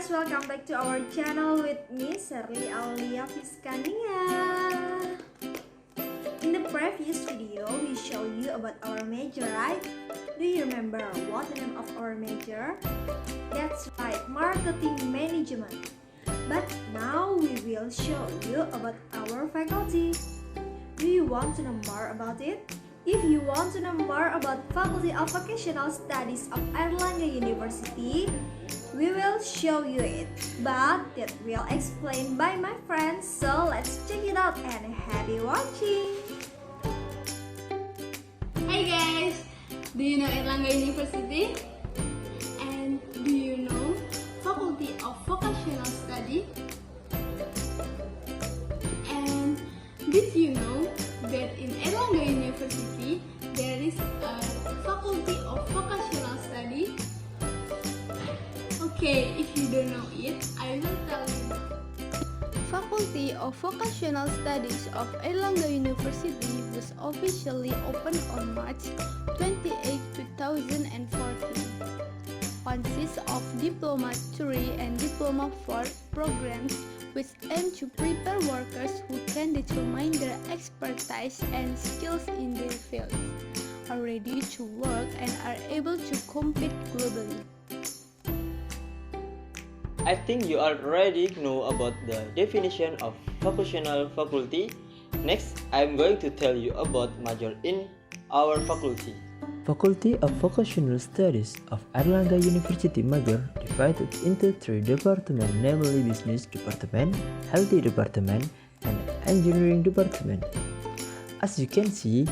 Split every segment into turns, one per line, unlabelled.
guys, welcome back to our channel with me, Sherly, Aulia, Fiskania. In the previous video, we showed you about our major, right? Do you remember what the name of our major? That's right, marketing management. But now we will show you about our faculty. Do you want to know more about it? If you want to know more about Faculty of Vocational Studies of Airlangga University, we will show you it, but that will explain by my friends, so let's check it out and happy watching!
Hi guys! Do you know Airlangga University? And do you know Faculty of Vocational Study? And did you know that in Airlangga University there is a Faculty of Vocational Study? Okay, if you don't know it, I will tell you.
Faculty of Vocational Studies of Airlangga University was officially opened on March 28, 2014. Consists of Diploma 3 and Diploma 4 programs which aim to prepare workers who can determine their expertise and skills in their field, are ready to work and are able to compete globally.
I think you already know about the definition of vocational faculty. Next, I am going to tell you about major in our faculty.
Faculty of Vocational Studies of Airlangga University major divided into three departments, namely Business Department, Healthy Department, and Engineering Department. As you can see,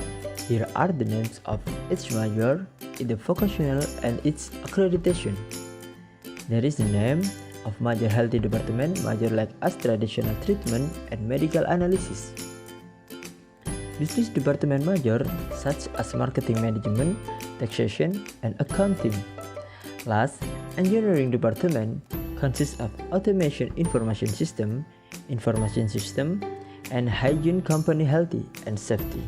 here are the names of each major in the vocational and its accreditation. There is the name of major Healthy Department, major like as traditional treatment and medical analysis. Business Department major such as marketing management, taxation, and accounting. Last, Engineering Department consists of automation information system, and hygiene company healthy and safety.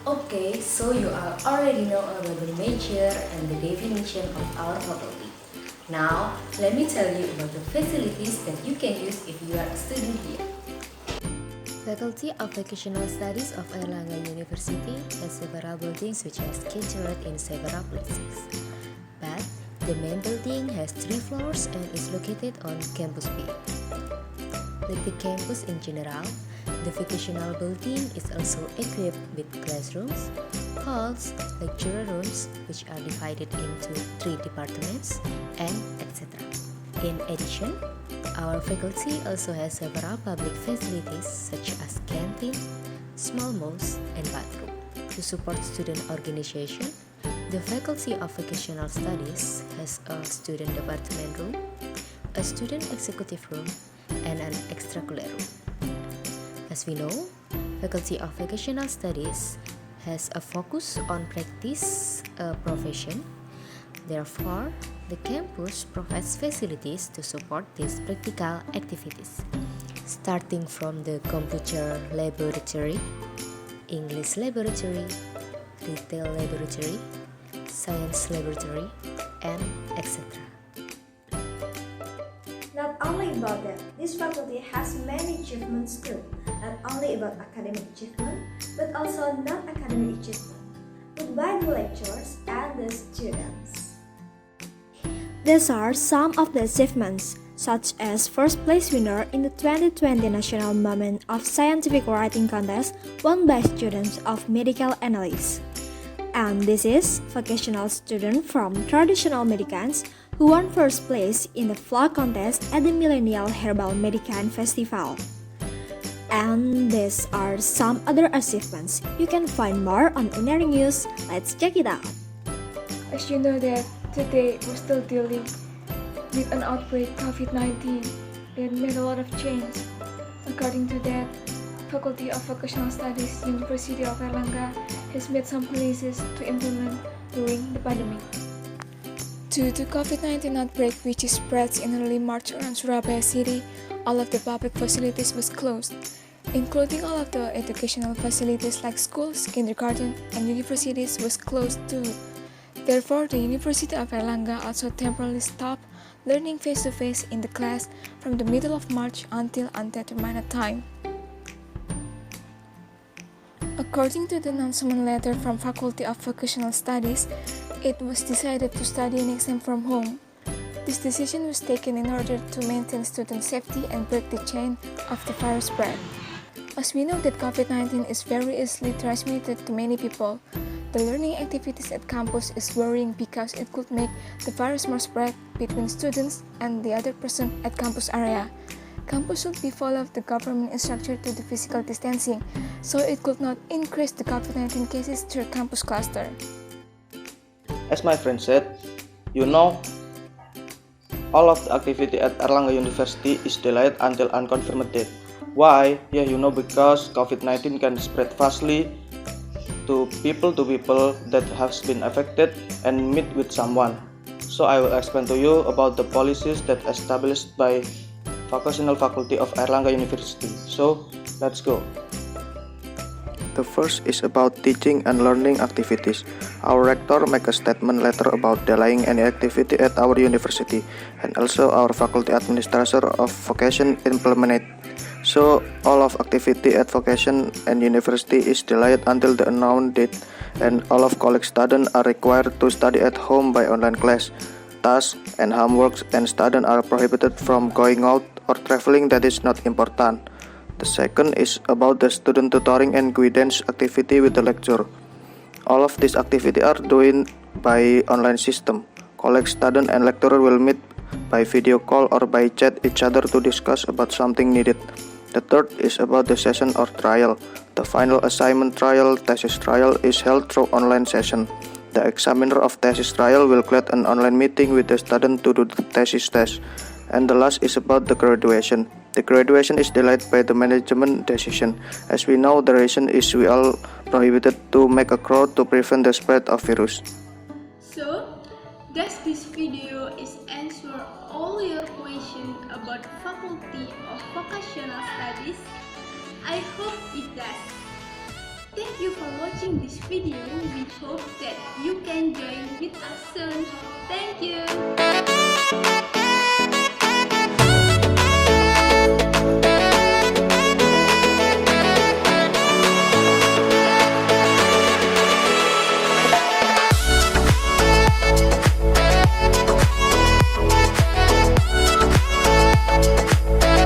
Okay, so you all already know about the major and the definition of our faculty. Now, let me tell you about the facilities that you can use if you are a student here. Faculty of Vocational Studies of Airlangga University has several buildings which are scattered in several places. But the main building has 3 floors and is located on Campus B. Like the campus in general, the vocational building is also equipped with classrooms, halls, lecture rooms which are divided into 3 departments, and etc. In addition, our faculty also has several public facilities such as canteen, small malls, and bathroom. To support student organization, the Faculty of Vocational Studies has a student department room, a student executive room, and an extracurricular room. As we know, Faculty of Vocational Studies has a focus on practice a profession. Therefore, the campus provides facilities to support these practical activities, starting from the computer laboratory, English laboratory, retail laboratory, science laboratory, and etc.
Not only about that, this faculty has many achievements too. Not only about academic achievement, but also non-academic achievement, put by the lecturers and the students. These are some of the achievements, such as first place winner in the 2020 National Moment of Scientific Writing Contest won by students of medical analysis. And this is vocational student from traditional medicines who won first place in the flower contest at the Millennial Herbal Medican Festival. And these are some other achievements. You can find more on Unary News. Let's check it out.
As you know that today we're still dealing with an outbreak COVID-19 that made a lot of change. According to that, Faculty of Vocational Studies, University of Airlangga has made some policies to implement during the pandemic. Due to COVID-19 outbreak which spreads in early March around Surabaya city, all of the public facilities was closed, including all of the educational facilities like schools, kindergarten, and universities was closed too. Therefore, the University of Airlangga also temporarily stopped learning face-to-face in the class from the middle of March until undetermined time. According to the announcement letter from Faculty of Vocational Studies, it was decided to study an exam from home. This decision was taken in order to maintain student safety and break the chain of the virus spread. As we know that COVID-19 is very easily transmitted to many people, the learning activities at campus is worrying because it could make the virus more spread between students and the other person at campus area. Campus should be follow the government instruction to the physical distancing, so it could not increase the COVID-19 cases through campus cluster.
As my friend said, you know, all of the activity at Airlangga University is delayed until unconfirmed date. Why? Yeah, you know, because COVID-19 can spread fastly to people that has been affected and meet with someone. So I will explain to you about the policies that established by Vocational Faculty of Airlangga University. So let's go. The first is about teaching and learning activities. Our rector make a statement letter about delaying any activity at our university, and also our faculty administrator of vocation implement it. So all of activity at vocation and university is delayed until the announced date, and all of college students are required to study at home by online class. Tasks and homeworks and students are prohibited from going out or traveling that is not important. The second is about the student tutoring and guidance activity with the lecture. All of these activity are doing by online system. College student and lecturer will meet by video call or by chat each other to discuss about something needed. The third is about the session or trial. The final assignment trial, thesis trial is held through online session. The examiner of thesis trial will create an online meeting with the student to do the thesis test. And the last is about the graduation. The graduation is delayed by the management decision. As we know, the reason is we all prohibited to make a crowd to prevent the spread of virus.
So, does this video is answer all your questions about Faculty of Vocational Studies? I hope it does. Thank you for watching this video. We hope that you can join with us soon. Thank you.